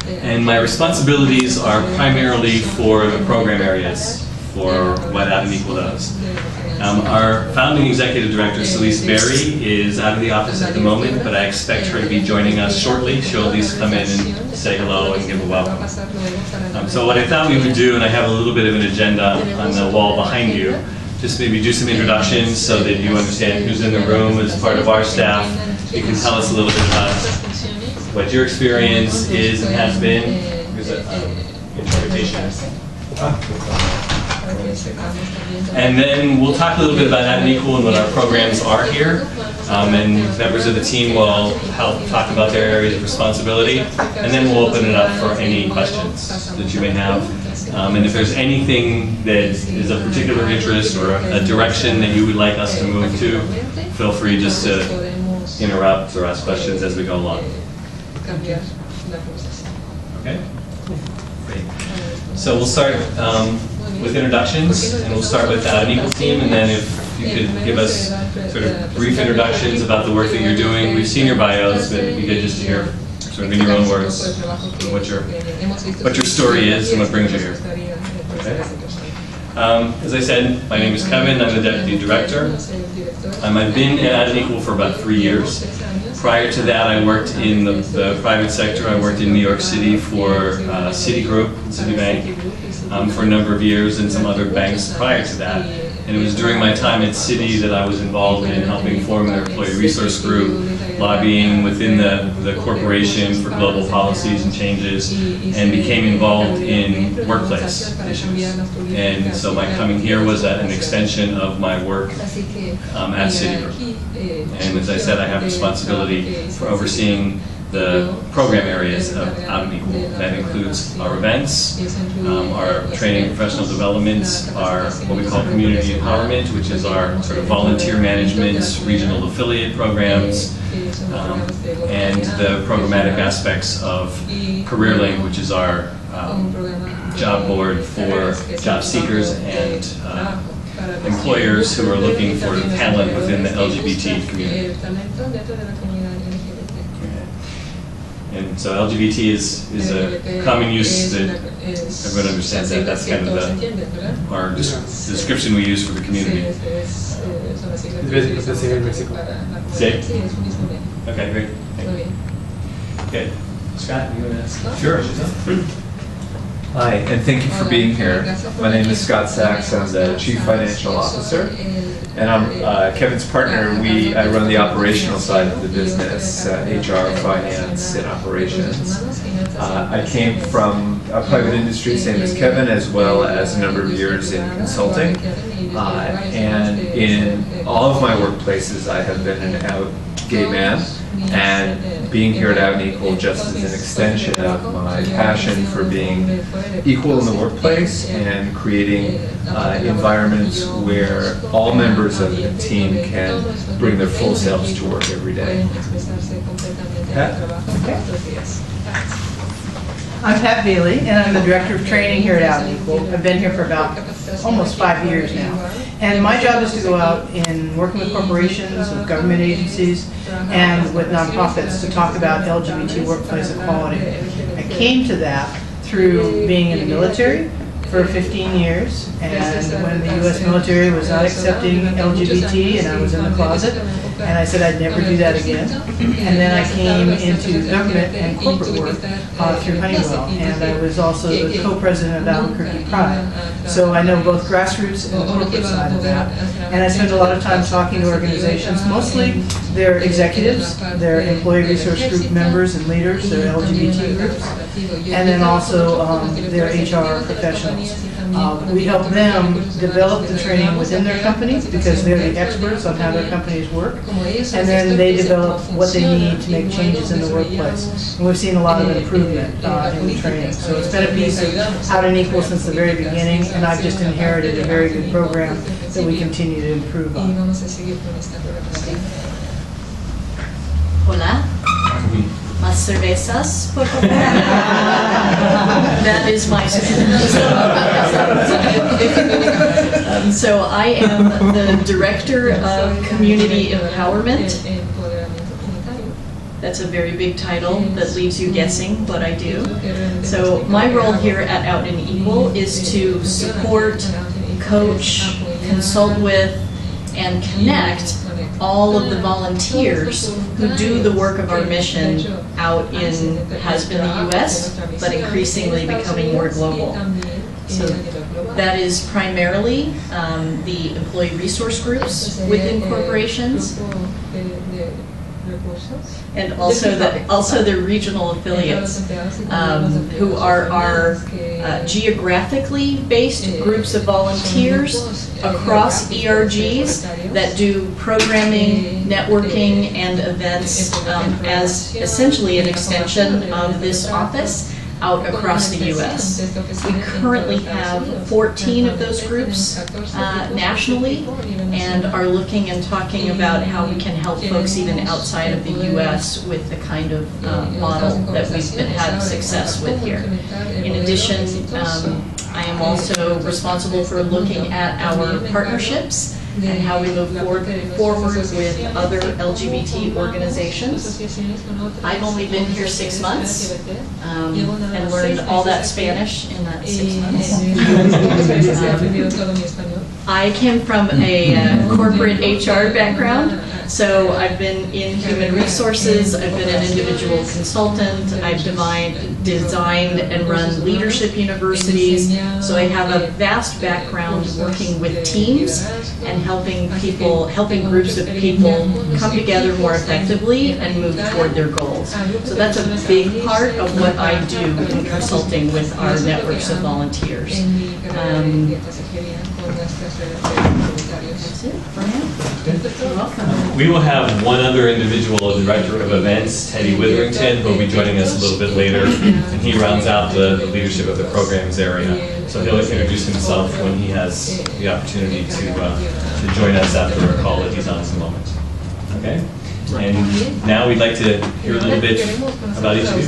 And my responsibilities are primarily for the program areas for what Out and Equal does. Our founding executive director, Celeste Berry, is out of the office at the moment, but I expect her to be joining us shortly. She'll at least come in and say hello and give a welcome. So what I thought we would do, and I have a little bit of an agenda on the wall behind you, just maybe do some introductions so that you understand who's in the room as part of our staff. You can tell us a little bit about what your experience is and has been. Here's an interpretation. And then we'll talk a little bit about Out and Equal and what our programs are here. And members of the team will help talk about their areas of responsibility. And then we'll open it up for any questions that you may have. And if there's anything that is of particular interest or a direction that you would like us to move to, feel free just to interrupt or ask questions as we go along. Okay? Great. So we'll start with introductions, and we'll start with the Out and Equal team, and then if you could give us sort of brief introductions about the work that you're doing. We've seen your bios, but it'd be good just to hear sort of in your own words what your story is and what brings you here. Okay. As I said, my name is Kevin. I'm the Deputy Director. I've been at Out and Equal for about 3 years. Prior to that, I worked in the private sector. I worked in New York City for Citigroup, Citibank, for a number of years, and some other banks prior to that. And it was during my time at Citi that I was involved in helping form their employee resource group, lobbying within the corporation for global policies and changes, and became involved in workplace issues. And so my coming here was an extension of my work at Citigroup. And as I said, I have responsibility for overseeing the program areas of Out and Equal. That includes our events, our training and professional developments, our what we call community empowerment, which is our sort of volunteer management, regional affiliate programs, and the programmatic aspects of CareerLink, which is our job board for job seekers and employers who are looking for talent within the LGBT community. And so LGBT is a common use that everyone understands that. That's kind of our description we use for the community. Okay, great. Okay, Scott, you want to ask? Sure. Hi, and thank you for being here. My name is Scott Sachs. I'm the Chief Financial Officer, and I'm Kevin's partner. I run the operational side of the business, HR, finance, and operations. I came from a private industry, same as Kevin, as well as a number of years in consulting. And in all of my workplaces, I have been an out gay man. And being here at Out and Equal just is an extension of my passion for being equal in the workplace and creating environments where all members of the team can bring their full selves to work every day. Pat? Okay. I'm Pat Bailey, and I'm the Director of Training here at Out and Equal. I've been here for about almost 5 years now. And my job is to go out and working with corporations, with government agencies, and with nonprofits to talk about LGBT workplace equality. I came to that through being in the military for 15 years, and when the U.S. military was not accepting LGBT and I was in the closet, and I said I'd never do that again. And then I came into government and corporate work through Honeywell, and I was also the co-president of Albuquerque Pride. So I know both grassroots and the corporate side of that. And I spend a lot of time talking to organizations, mostly their executives, their employee resource group members and leaders, their LGBT groups, and then also their HR professionals. We help them develop the training within their companies because they're the experts on how their companies work, and then they develop what they need to make changes in the workplace. And we've seen a lot of improvement in the training. So it's been a piece of Out and Equal since the very beginning, and I've just inherited a very good program that we continue to improve on. Hola. Más cervezas, por favor. That is my so I am the Director of Community Empowerment. That's a very big title that leaves you guessing what I do. So my role here at Out and Equal is to support, coach, consult with, and connect all of the volunteers who do the work of our mission out in, has been the US, but increasingly becoming more global. So that is primarily the employee resource groups within corporations, and also the regional affiliates, who are our geographically based groups of volunteers across ERGs that do programming, networking, and events as essentially an extension of this office out across the U.S. We currently have 14 of those groups nationally, and are looking and talking about how we can help folks even outside of the U.S. with the kind of model that we've had success with here. In addition, I am also responsible for looking at our partnerships and how we move forward with other LGBT organizations. I've only been here 6 months and learned all that Spanish in that 6 months. I came from a corporate HR background, so I've been in human resources, I've been an individual consultant, I've designed and run leadership universities, so I have a vast background working with teams and helping groups of people come together more effectively and move toward their goals. So that's a big part of what I do in consulting with our networks of volunteers. That's it for now. You're welcome. We will have one other individual, the Director of Events, Teddy Witherington, who will be joining us a little bit later, and he rounds out the leadership of the programs area. So he'll introduce himself when he has the opportunity to join us after our call that he's on at the moment. Okay? And now we'd like to hear a little bit about each of you.